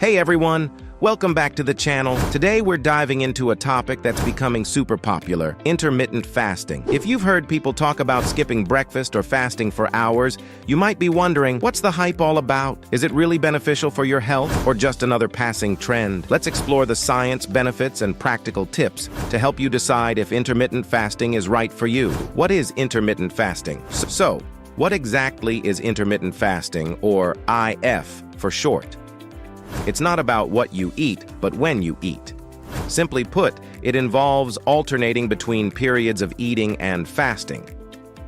Hey everyone, welcome back to the channel. Today we're diving into a topic that's becoming super popular, intermittent fasting. If you've heard people talk about skipping breakfast or fasting for hours, you might be wondering, what's the hype all about? Is it really beneficial for your health or just another passing trend? Let's explore the science, benefits, and practical tips to help you decide if intermittent fasting is right for you. What is intermittent fasting? So, what exactly is intermittent fasting, or IF for short? It's not about what you eat, but when you eat. Simply put, it involves alternating between periods of eating and fasting.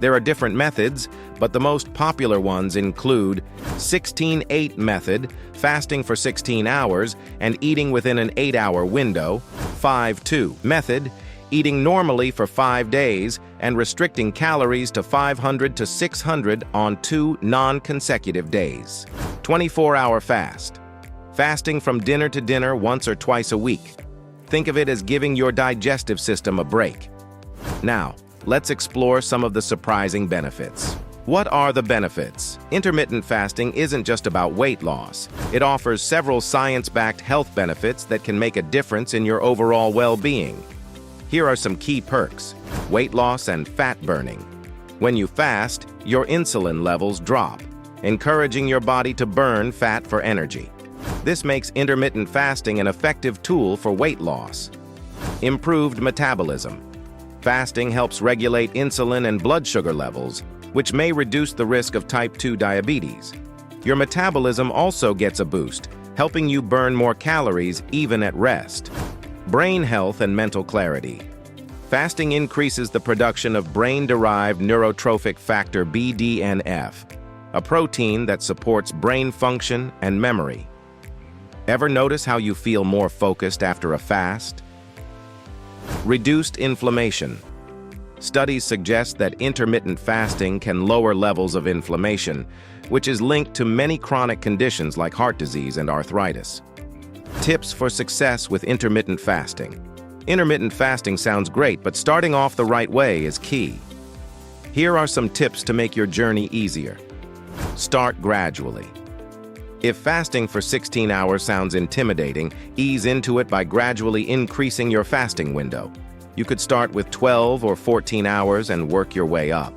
There are different methods, but the most popular ones include 16-8 method, fasting for 16 hours and eating within an 8-hour window, 5-2 method, eating normally for 5 days and restricting calories to 500 to 600 on 2 non-consecutive days, 24-hour fast. Fasting from dinner to dinner once or twice a week. Think of it as giving your digestive system a break. Now, let's explore some of the surprising benefits. What are the benefits? Intermittent fasting isn't just about weight loss. It offers several science-backed health benefits that can make a difference in your overall well-being. Here are some key perks: weight loss and fat burning. When you fast, your insulin levels drop, encouraging your body to burn fat for energy. This makes intermittent fasting an effective tool for weight loss. Improved metabolism. Fasting helps regulate insulin and blood sugar levels, which may reduce the risk of type 2 diabetes. Your metabolism also gets a boost, helping you burn more calories even at rest. Brain health and mental clarity. Fasting increases the production of brain-derived neurotrophic factor BDNF, a protein that supports brain function and memory. Ever notice how you feel more focused after a fast? Reduced inflammation. Studies suggest that intermittent fasting can lower levels of inflammation, which is linked to many chronic conditions like heart disease and arthritis. Tips for success with intermittent fasting. Intermittent fasting sounds great, but starting off the right way is key. Here are some tips to make your journey easier. Start gradually. If fasting for 16 hours sounds intimidating, ease into it by gradually increasing your fasting window. You could start with 12 or 14 hours and work your way up.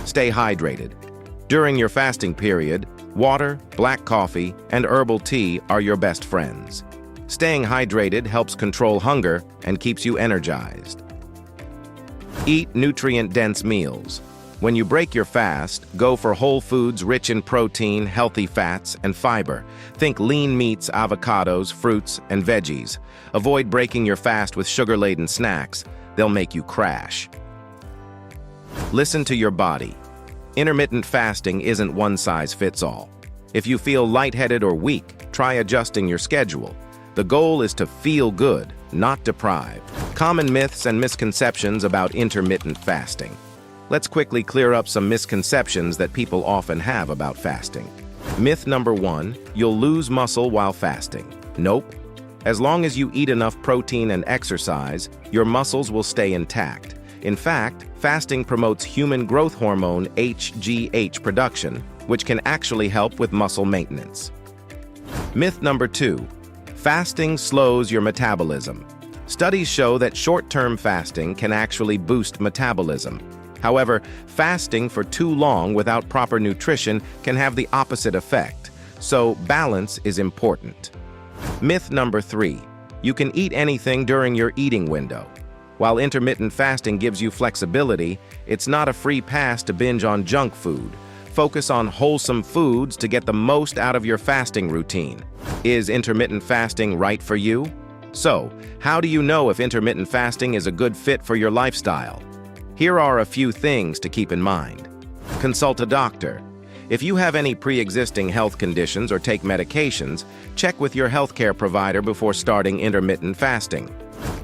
Stay hydrated. During your fasting period, water, black coffee, and herbal tea are your best friends. Staying hydrated helps control hunger and keeps you energized. Eat nutrient-dense meals. When you break your fast, go for whole foods rich in protein, healthy fats, and fiber. Think lean meats, avocados, fruits, and veggies. Avoid breaking your fast with sugar-laden snacks. They'll make you crash. Listen to your body. Intermittent fasting isn't one size fits all. If you feel lightheaded or weak, try adjusting your schedule. The goal is to feel good, not deprived. Common myths and misconceptions about intermittent fasting. Let's quickly clear up some misconceptions that people often have about fasting. Myth number 1, you'll lose muscle while fasting. Nope. As long as you eat enough protein and exercise, your muscles will stay intact. In fact, fasting promotes human growth hormone HGH production, which can actually help with muscle maintenance. Myth number 2, fasting slows your metabolism. Studies show that short-term fasting can actually boost metabolism. However, fasting for too long without proper nutrition can have the opposite effect, so balance is important. Myth number 3, you can eat anything during your eating window. While intermittent fasting gives you flexibility, it's not a free pass to binge on junk food. Focus on wholesome foods to get the most out of your fasting routine. Is intermittent fasting right for you? So, how do you know if intermittent fasting is a good fit for your lifestyle? Here are a few things to keep in mind. Consult a doctor. If you have any pre-existing health conditions or take medications, check with your healthcare provider before starting intermittent fasting.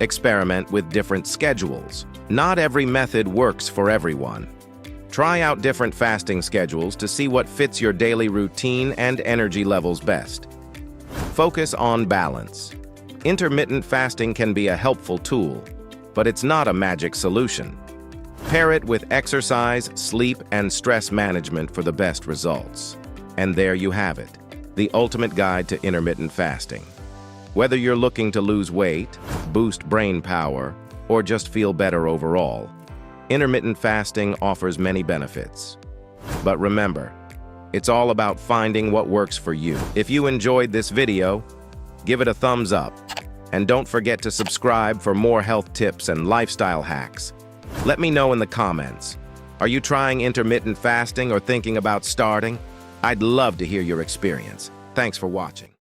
Experiment with different schedules. Not every method works for everyone. Try out different fasting schedules to see what fits your daily routine and energy levels best. Focus on balance. Intermittent fasting can be a helpful tool, but it's not a magic solution. Pair it with exercise, sleep, and stress management for the best results. And there you have it. the ultimate guide to intermittent fasting. Whether you're looking to lose weight, boost brain power, or just feel better overall, intermittent fasting offers many benefits. But remember, it's all about finding what works for you. If you enjoyed this video, give it a thumbs up. And don't forget to subscribe for more health tips and lifestyle hacks. Let me know in the comments. Are you trying intermittent fasting or thinking about starting? I'd love to hear your experience. Thanks for watching.